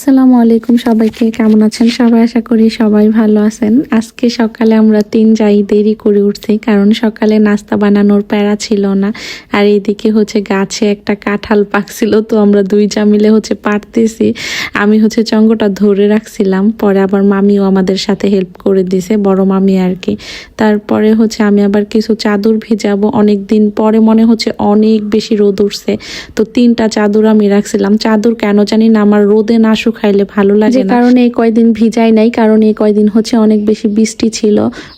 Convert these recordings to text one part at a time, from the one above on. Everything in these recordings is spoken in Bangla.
আসসালামু আলাইকুম, সবাইকে কেমন আছেন সবাই? আশা করি সবাই ভালো আছেন। আজকে সকালে আমরা যাই দেরি করে উঠছি, কারণ সকালে নাস্তা বানানোর প্যারা ছিল না। আর এইদিকে গাছে একটা কাঁঠাল পাকছিল, তো আমরা যা মিলে পারতেছি। আমি চঙ্গটা ধরে রাখছিলাম, পরে আবার মামিও আমাদের সাথে হেল্প করে দিছে, বড় মামি আর কি। তারপরে আমি আবার কিছু চাদর ভিজাবো, অনেক দিন পরে মনে অনেক বেশি রোদ উঠছে, তো 3টা চাদর আমি রাখছিলাম। চাদর কেন জানি না আমার রোদে না শুকাইলে ভালো লাগে না, কারণ এই কয়দিন ভিজাই নাই, কারণ এই কয়দিন অনেক বেশি বৃষ্টি ছিল।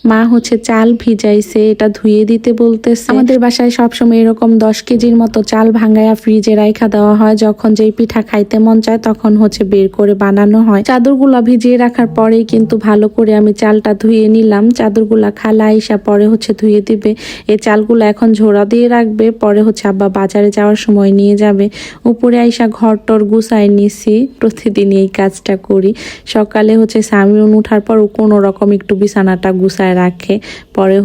মা চাল ভিজাইছে, এটা ধুয়ে দিতে বলতেছে। আমাদের বাসায় সবসময় এরকম 10 কেজির মতো চাল ভাঙায়া ফ্রিজে রাখা দেওয়া হয়, যখন যেই পিঠা খাইতে মন চায় তখন বের করে বানানো হয়। চাদরগুলা ভিজিয়ে রাখার পরেই কিন্তু ভালো করে আমি চালটা ধুয়ে নিলাম। চাদরগুলা খালা আইসা পরে ধুয়ে দিবে। এই চালগুলো এখন ঝোড়া দিয়ে রাখবে, পরে আব্বা বাজারে যাওয়ার সময় নিয়ে যাবে। উপরে আইসা ঘর টর গুছাই নিছি, প্রতিদিন এই কাজটা করি। সকালে সামিউন উঠার পর কোনো রকম একটু বিছানাটা গুছায় রাখে, পরে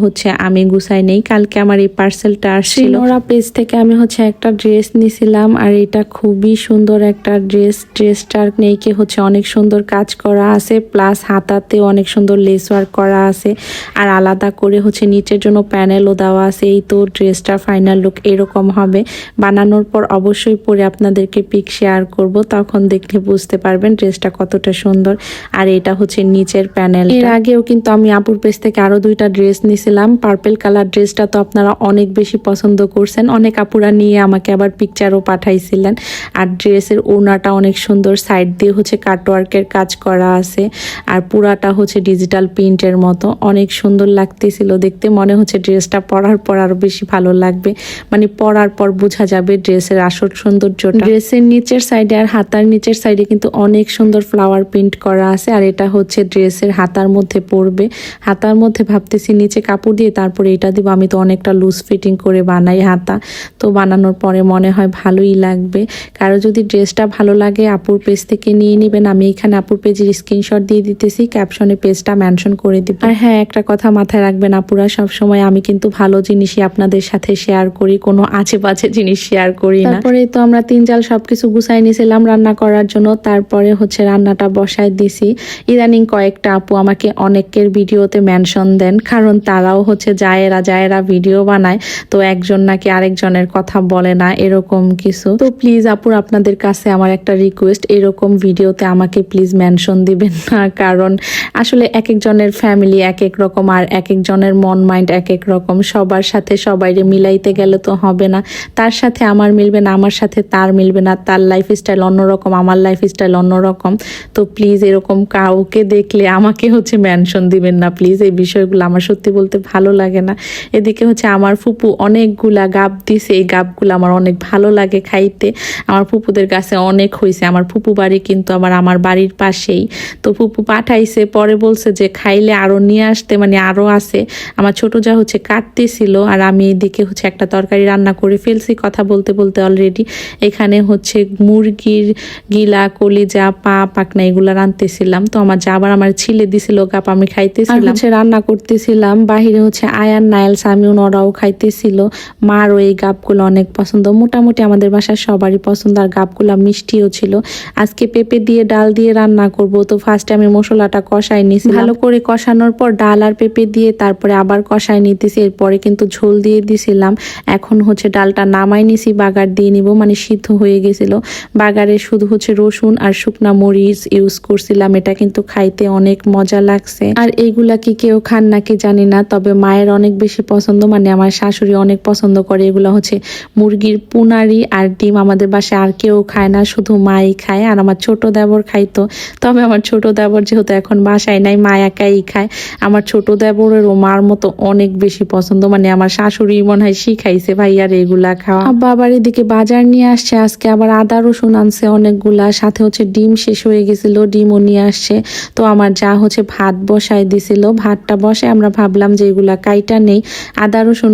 আমি গুছাই নেই। কালকে আমার এই পার্সেলটা আসছিল ওরা পেজ থেকে, আমি একটা ড্রেস নিছিলাম, আর এটা খুবই সুন্দর একটা ড্রেসটার নেইকে অনেক সুন্দর কাজ করা আছে, প্লাস হাতাতে অনেক সুন্দর লেস ওয়ার্ক করা আছে, আর আলাদা করে নিচের জন্য প্যানেলও দেওয়া আছে। এই তো ড্রেসটার ফাইনাল লুক এরকম হবে। বানানোর পর অবশ্যই পরে আপনাদেরকে পিক শেয়ার করব, তখন দেখলে বুঝতে পারবেন ড্রেসটা কতটা সুন্দর। আর এটা নিচের প্যানেল। এর আগেও কিন্তু আমি আপুর পেজ থেকে আরো 2টা ড্রেস নিয়েছিলাম। পার্পল কালার ড্রেসটা তো আপনারা অনেক বেশি পছন্দ করছেন, অনেক আপুরা নিয়ে আমাকে আবার পিকচারও পাঠাইছিলেন। আর ড্রেসের ওড়নাটা অনেক সুন্দর, সাইড দিয়ে কাটওয়ার্কের কাজ করা আছে, আর পুরাটা ডিজিটাল প্রিন্টের মতো, অনেক সুন্দর লাগতেছিল দেখতে। মনে ড্রেসটা পরার পর আরো বেশি ভালো লাগবে, মানে পরার পর বোঝা যাবে ড্রেসের আসল সৌন্দর্যটা। ড্রেসের নিচের সাইডে আর হাতার নিচের সাইডে কিন্তু অনেক সুন্দর ফ্লাওয়ার প্রিন্ট করা আছে, আর এটা ড্রেসের হাতার মধ্যে পড়বে। হাতার মধ্যে ভাবতেছি নিচে কাপড় দিয়ে তারপরে এটা দিব। আমি তো অনেকটা লুজ ফিটিং করে বানাই হাতা, তো বানানোর পরে মনে হয় ভালোই লাগবে। কারো যদি ড্রেসটা ভালো লাগে আপুর পেজ থেকে নিয়ে নেবেন। আমি এখানে আপুর পেজের স্ক্রিনশট দিয়ে দিতেছি, ক্যাপশনে পেজটা মেনশন করে দিব। আর হ্যাঁ, একটা কথা মাথায় রাখবেন আপুরা, সবসময় আমি কিন্তু ভালো জিনিসই আপনাদের সাথে শেয়ার করি, কোনো আজে বাজে জিনিস শেয়ার করি না। তারপরে তো আমরা 3 জাল সবকিছু গুছাই নিয়েছিলাম রান্না করার জন্য, তারপরে রান্নাটা বসাই দিছি। ইদানিং কয়েকটা আপু আমাকে অনেকের ভিডিওতে মেনশন দেন, কারণ তারাও জায়েরা ভিডিও বানায়, তো একজন নাকি আরেকজনের কথা বলে না, এরকম কিছু। তো প্লিজ আপুর আপনাদের কাছে আমার একটা রিকোয়েস্ট, এরকম ভিডিওতে আমাকে প্লিজ মেনশন দিবেন না, কারণ আসলে এক একজনের ফ্যামিলি এক এক রকম, আর এক একজনের মন মাইন্ড এক এক রকম। সবার সাথে সবাইরে মিলাইতে গেলে তো হবে না, তার সাথে আমার মিলবে না, আমার সাথে তার মিলবে না, তার লাইফস্টাইল অন্যরকম, আমার লাইফস্টাইল অন্যরকম। তো প্লিজ এরকম কাউকে দেখলে আমাকে মেনশন দিবেন না প্লিজ। এই বিষয়গুলো আমার সত্যি বলতে ভালো লাগে না। এদিকে আমার ফুপু অনেকগুলা গাব দিছে, এই গাবগুলো আমার অনেক ভালো লাগে খাইতে। আমার ফুপুদের কাছে অনেক হয়েছে। আমার ফুপু বাড়ি কিন্তু আমার বাড়ির পাশেই, তো ফুপু পাঠাইছে, পরে বলছে যে খাইলে আরো নিয়ে আসতে, মানে আরো আছে। আমার ছোট যা কাটতেছিল, আর আমি এদিকে একটা তরকারি রান্না করে ফেলছি কথা বলতে বলতে অলরেডি। এখানে মুরগির গিলা, কলিজা, পা, পাকনা এগুলা রান্তেছিলাম। তো আমার যা আবার আমার ছিলে দিছিল গাপ, আমি খাইতেছিলাম, রান্না করতেছিলাম। বাহিরে আয়ান, নাইল, সামিউন ওরাও খাইতেছিল। মারও এই গাপগুলো অনেক পছন্দ, মোটামুটি আমাদের বাসার সবারই পছন্দ। আর গাপগুলা মিষ্টিও ছিল। আজকে পেঁপে দিয়ে ডাল দিয়ে রান্না করব, তো ফার্স্টে আমি মশলাটা কষাই নিছি। ভালো করে কষানোর পর ডাল আর পেঁপে দিয়ে তারপরে আবার কষাই নিতেছি, এরপরে কিন্তু ঝোল দিয়ে দিছিলাম। এখন ডালটা নামাই নিছি, বাগার দিয়ে নিব, মানে সিদ্ধ হয়ে গেছিল। বাগারে শুধু রসুন আর শুকনা মরিচ ইউজ করছিলাম, এটা কিন্তু খাইতে অনেক মজা লাগছে। আর এইগুলা কি কেউ খান নাকি জানি না, তবে মায়ের অনেক বেশি পছন্দ, মানে আমার শাশুড়ি অনেক পছন্দ করে। এগুলা মুরগির পুনারি আর ডিম, আমাদের বাসায় আর কেউ খায় না, শুধু মাই খায়। আর আমার ছোট দেবর খাইতো, তবে আমার ছোট দেবর যেহেতু এখন বাসায় নাই, মা একাই খায়। আমার ছোট দেবরের ও মার মতো অনেক বেশি পছন্দ, মানে আমার শাশুড়ি মনে হয় শিখাইছে ভাই আর এগুলা খাওয়া। আব্বা আবার এদিকে বাজার নিয়ে আসছে, আজকে আবার আদা রসুন আনছে অনেকগুলা, সাথে ডিম শেষ হয়ে গেছিল, ডিমও নিয়ে আসছে। তো আমার যা ভাত বসাই দিছিল, ভাতটা বসে আমরা ভাবলাম যে এগুলা কাইটা নেই। আদা রসুন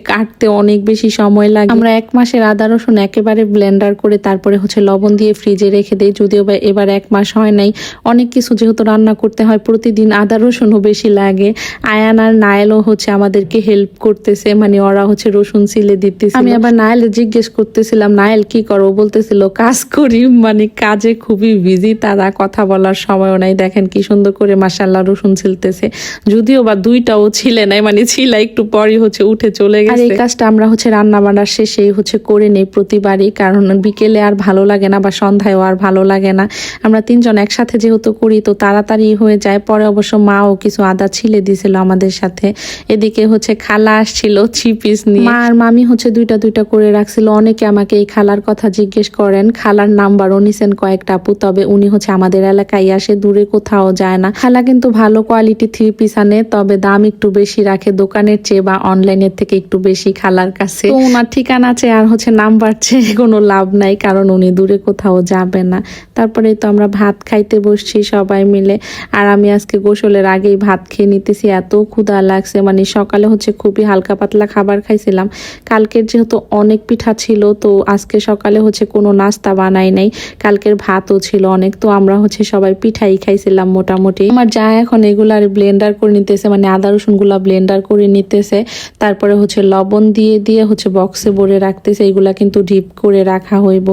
কাটতে অনেক বেশি সময় লাগে। আমরা 1 মাসের আদা রসুন একেবারে ব্লেন্ডার করে তারপরে লবণ দিয়ে ফ্রিজে রেখে দেই, যদিও বা এবার 1 মাস হয় নাই। অনেক কিছু যেহেতু রান্না করতে হয় প্রতিদিন, আদা রসুনও বেশি লাগে। আয়ান আর নায়েলও আমাদেরকে হেল্প করতেছে, মানে ওরা রসুন ছিলে দিতেছে। আমি আবার নায়েল জিজ্ঞেস করতেছিলাম, নায়েল কি করো? বলতেছিল কাজ করি, মানে কাজে খুব খুবই বিজি, তারা কথা বলার সময়ও নাই। দেখেন কি সুন্দর করে মাশাআল্লাহ রসুন ছিলতেছে, যদিও বা দুইটাও ছিলে নাই, মানে ছিলা একটু পরই হচ্ছে উঠে চলে গেছে। আর এই কাজটা আমরা হচ্ছে রান্না বান্নার শেষেই হচ্ছে করে নেই প্রতিবারই, কারণ বিকেলে আর ভালো লাগে না বা সন্ধ্যায়ও আর ভালো লাগে না। আমরা তিনজন একসাথে যেহেতু করি তো তাড়াতাড়ি হয়ে যায়। পরে অবশ্য মাও কিছু আদা ছিলে দিয়েছিল আমাদের সাথে। এদিকে হচ্ছে খালা আসছিল 3 পিস নিয়ে, মা আর মামি হচ্ছে দুইটা দুইটা করে রাখছিল। অনেকে আমাকে এই খালার কথা জিজ্ঞেস করেন, খালার নাম্বারও নিছেন কয়েকটা আপু, তবে উনি হচ্ছে আমাদের এলাকায় আসে, দূরে কোথাও যায় না। খালা কিন্তু ভালো কোয়ালিটি 3 পিস আনে, তবে দাম একটু বেশি রাখে দোকানের চেয়ে বা অনলাইনের থেকে একটু বেশি খালার কাছে। তো ওনার ঠিকানা চেয়ে আর হচ্ছে নাম্বার চেয়ে কোনো লাভ নাই, কারণ উনি দূরে কোথাও যাবে না। তারপরে তো আমরা ভাত খাইতে বসছি সবাই মিলে, আর আমি আজকে গোসলের আগেই ভাত খেয়ে নিতেছি, এত ক্ষুধা লাগছে। মানে সকালে হচ্ছে খুবই হালকা পাতলা খাবার খাইছিলাম, কালকের যেহেতু অনেক পিঠা ছিল তো আজকে সকালে হচ্ছে কোনো নাস্তা বানাই নাই, কালকের ভাতও ছিল অনেক, তো আমরা হচ্ছে সবাই পিঠাই খাইছিলাম মোটামুটি। আমার যা এখন এগুলার ব্লেন্ডার করে নিতেছে, মানে আদা রসুন গুলা ব্লেন্ডার করে নিতেছে, তারপরে হচ্ছে লবণ দিয়ে দিয়ে হচ্ছে বক্সে ভরে রাখতেছে, এগুলা কিন্তু ডিপ করে রাখা হইব।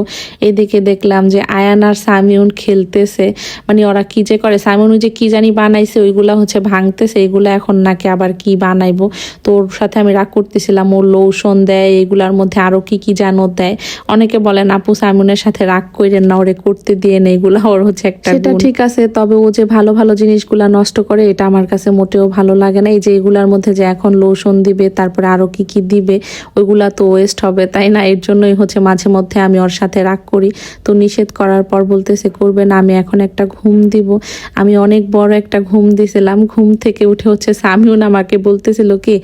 এদিকে দেখলাম যে আয়ান আর সামিউন খেলতেছে, মানে ওরা কি যে করে, সামিউন যে কি জানি বানাইছে ওইগুলা হচ্ছে ভাঙতেছে, এগুলা এখন নাকি আবার কি বানাইবো। তো ওর সাথে আমি রাগ করতেছিলাম, ওর লোশন দেয় এগুলার মধ্যে আরো কি কি জানো দেয়। অনেকে বলেন আপু সামিউনের সাথে রাগ কইরেন না, ওরে করতে দিয়ে নেই, এগুলা ওর হচ্ছে একটা সেটা ঠিক আছে, তবে ও যে ভালো ভালো জিনিসগুলা নষ্ট করে এটা আমার কাছে মোটেও ভালো লাগে না। এই যে এগুলার মধ্যে যে এখন লোশন দিবে তারপরে আরো কি কি দিবে, ওইগুলা তো ওয়েস্ট হবে তাই না, এর জন্যই হচ্ছে মাঝে মধ্যে আমি ওর সাথে রাগ করি। তো নিষেধ করার পর বলতেছে করবে না, আমি এখন একটা ঘুম দিব। আমি অনেক বড় একটা ঘুম দিছিলাম, ঘুম থেকে উঠে হচ্ছে সামিউন আমাকে বলতেছিল কি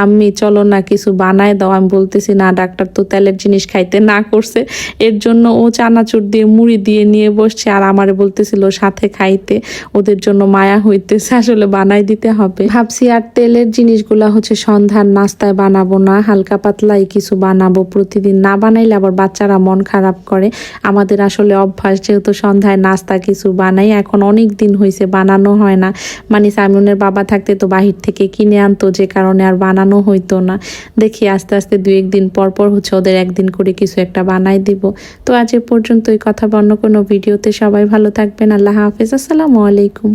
আম্মি চলো না কিছু বানায় দাও। আমি বলতেছি না, ডাক্তার তো তেলের জিনিস খাইতে না করছে, এর জন্য ও চানাচুর দিয়ে মুড়ি দিয়ে নিয়ে বসছে, আর আমারে বলতেছিল সাথে খাইতে, ওদের জন্য মায়া হইতেছে, আসলে বানাই দিতে হবে। ভাবছি আর তেলের জিনিসগুলা হচ্ছে সন্ধ্যার নাস্তায় বানাবো না, হালকা পাতলাই কিছু বানাবো। প্রতিদিন না বানাইলে আবার বাচ্চারা মন খারাপ করে। আমাদের আসলে অভ্যাস যেহেতু সন্ধ্যায় নাস্তা কিছু বানাই, এখন অনেক দিন হয়েছে বানানো হয় না, মানে সামিউনের বাবা থাকতে তো বাহির থেকে কিনে আনতো, যে কারণে আর বানানো হইতো না। দেখি আস্তে আস্তে 2-1 দিন পর পর হচ্ছে ওদের একদিন করে কিছু একটা বানাই দিব। তো আজ এ পর্যন্তই, কথা অন্য কোনো ভিডিওতে। সবাই ভালো থাকবেন, আল্লাহ হাফেজ, আসসালামু আলাইকুম।